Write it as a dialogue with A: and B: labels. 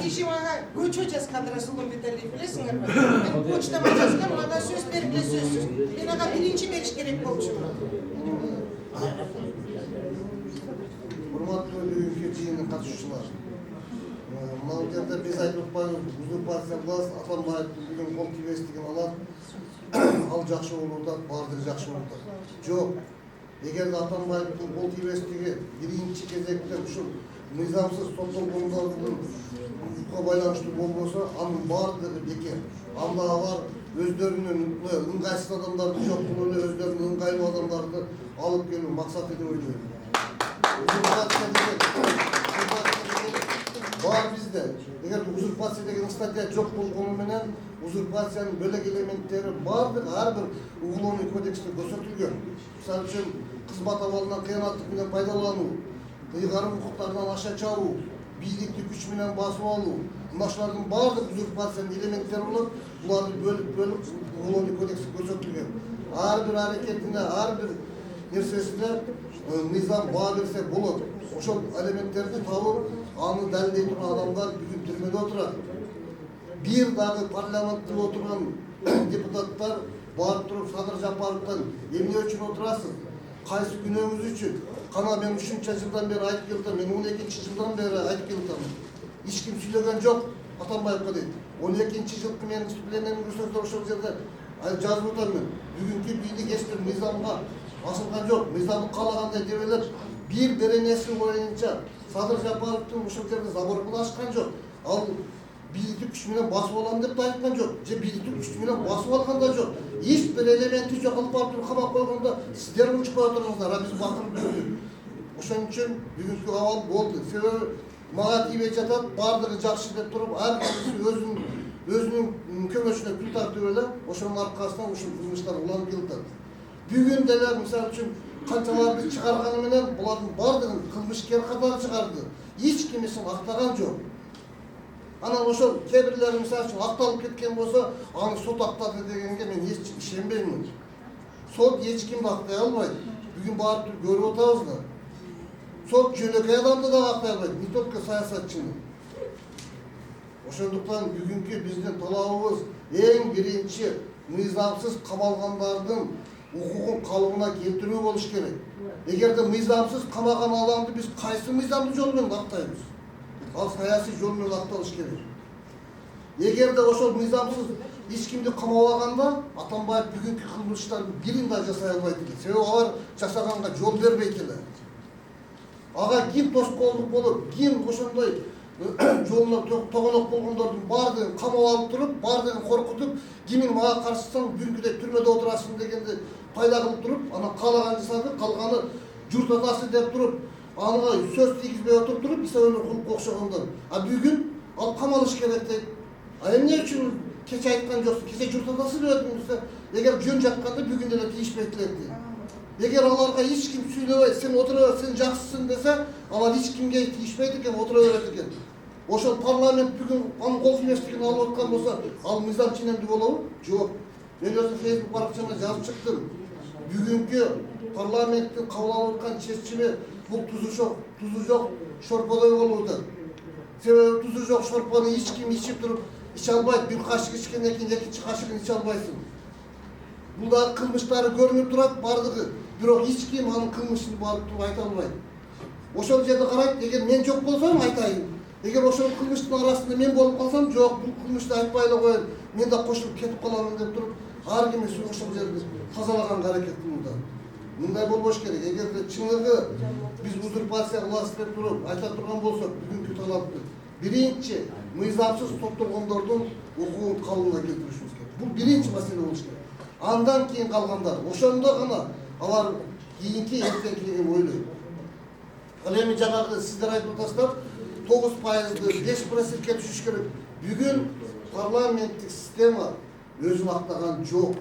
A: Ишимага көчө жазгандыр Сулун Бетели билесиңерби? Мен почтама жазгам, ага сөз берип эле сөзсүз. Мен ага биринчи бериш керек болчумун.
B: Урматтуу бүгүнкү жыйындын катышуучулары. Мына жерде биз айтып атпайбыз, узурпация власть Атамбаевдин бүгүн кол тийбестигин алат. Ал жакшы болууда, баардыгы жакшы болууда. Жок. Эгерде Атамбаевдин кол тийбестиги биринчи кезекте ушул мыйзамсыз соттолгондордун байланыштуу болбосо, анын баардыгы бекер. Анда алар өздөрүнүн ыңгайсыз адамдарды жок кылып эле өздөрүнүн ыңгайлуу адамдарды алып келүү максаты деп ойлойм. Бар бизде. Эгер узурпация деген статья жок болгону менен узурпациянын бөлек элементтери баардык ар бир уголовный кодексте көрсөтүлгөн. Мисалы үчүн кызмат абалынан кыянаттык менен пайдалануу, ыйгарым укуктарынан аша чабуу, бийликти күч менен басып алуу, мынашулардын баардык узурпациянын элементтери болот. Буларды бөлүп уголовный кодексте көрсөтүлгөн. Ар бир аракетине, ар бир нерсесине мыйзам баа берсе болот. Ошол элементтерди табып, аны далилдей турган адамдар бүгүн түрмөдө отурат. Бир дагы парламентте отурган депутаттар барып туруп Садыр Жапаровдон эмне үчүн отурасыз? Кайсы күнөөңүз үчүн? Кана мен 3 жылдан бери айтып келдим, мен 12 жылдан бери айтып келдим. Эч ким сүйлөгөн жок Атамбаевга дейт. 12 жылкы менин выступлениемди көрсөңүздөр ошол жерде жазып атам мен. Бүгүнкү бийлик эч бир мыйзамга басылган жок. Мыйзамды каалагандай деп эле бир беренеси боюнча Садыр Жапаровдун ошол жерде заборун ачкан жок. Ал бийликти күч менен басып алам деп да айткан жок. Же бийликти күч менен басып алган да жок. Эч бир элементи жок, алып барып камап койгондо сиздер учпай отуруңуздар, а биз бакырып жүрдүк. Ошон үчүн бүгүнкү абал болду. Себеби мага тийбей жатат, баардыгы жакшы деп туруп, ар кимиси өзүнүн көмөчүнө күл тартып эле ошонун аркасынан ушул кылмыштар уланып келатат. Бүгүн деле мисалы үчүн канчаларды чыгарганы менен булардын баардыгын кылмышкер катары чыгарды. Эч кимисин актаган жок. Анан ошол кээ-бирлери мисалы үчүн акталып кеткен болсо, аны сот актады дегенге мен эч ишенбеймин. Сот эч кимди актай албайт. Бүгүн барып көрүп атабыз да. Сот жөнөкөй адамды да актай албайт, не только саясатчыны. Ошондуктан бүгүнкү биздин талабыбыз эң биринчи мыйзамсыз камалгандардын укугун калыбына келтирүү болуш керек. Эгерде мыйзамсыз камаган адамды биз кайсы мыйзамдуу жол менен актайбыз? Ал саясий жол менен акталыш керек. Эгерде ошол мыйзамсыз эч кимди камабаганда, Атамбаев бүгүнкү кылмыштардын бирин да жасай албайт эле. Себеби алар жасаганга жол бербейт эле. Ага ким тоскоолдук болуп, ким ошондой жолуна тогонок болгондордун баардыгын камап алып туруп, баардыгын коркутуп, кимин мага каршысаң бүгүнкүдөй түрмөдө отурасың дегенди пайда кылып туруп, анан каалаган жасады, калганы журт атасы деп туруп, ага сөз тийгизбей отуруп туруп, исөөнү кылып окшогондор. А бүгүн ал камалыш керек дейт. А эмне үчүн кече айткан жоксуң? Кече журт атасы деп десе, эгер жөн жатканда бүгүн деле тийишпейт элек дейт. Эгер аларга эч ким сүйлөбөй, сен отура бер, сен жакшысың десе, алар эч кимге тийишпейт экен, отура берет экен. Ошол парламент бүгүн анын кол тийбестигин алып аткан болсо, ал мыйзам ченемдүү болобу? Жок. Мен өзүм Facebook баракчама жазып чыктым. Бүгүнкү парламенттин кабыл алып аткан чечими бул тузу жок шорподой болууда. Себеби тузу жок шорпону эч ким ичип туруп иче албайт. Бир кашык ичкенден кийин экинчи кашыгын иче албайсың. Бул да кылмыштары көрүнүп турат баардыгы. Бирок эч ким анын кылмышын барып туруп айта албайт. Ошол жерде карайт, эгер мен жок болсом айтайын. Эгер ошол кылмыштын арасында мен болуп калсам, жок, бул кылмышты айтпай эле коеюн. Мен да кошулуп кетип каламын деп туруп, ар ким ошол жерди тазалаганга аракет кылууда. Мындай болбош керек. Эгерде чыныгы биз узурпация власть деп туруп айта турган болсок, бүгүнкү талапты биринчи мыйзамсыз топтолгондордун укугун калыбына келтиришибиз керек. Бул биринчи маселе болуш керек. Андан кийин калгандар, ошондо гана алар кийинки эртеңкилигин ойлойт. Ал эми жанагы сиздер айтып атасыздар, 9%ды 5%ке түшүш керек. Бүгүн парламенттик система өзүн актаган жок.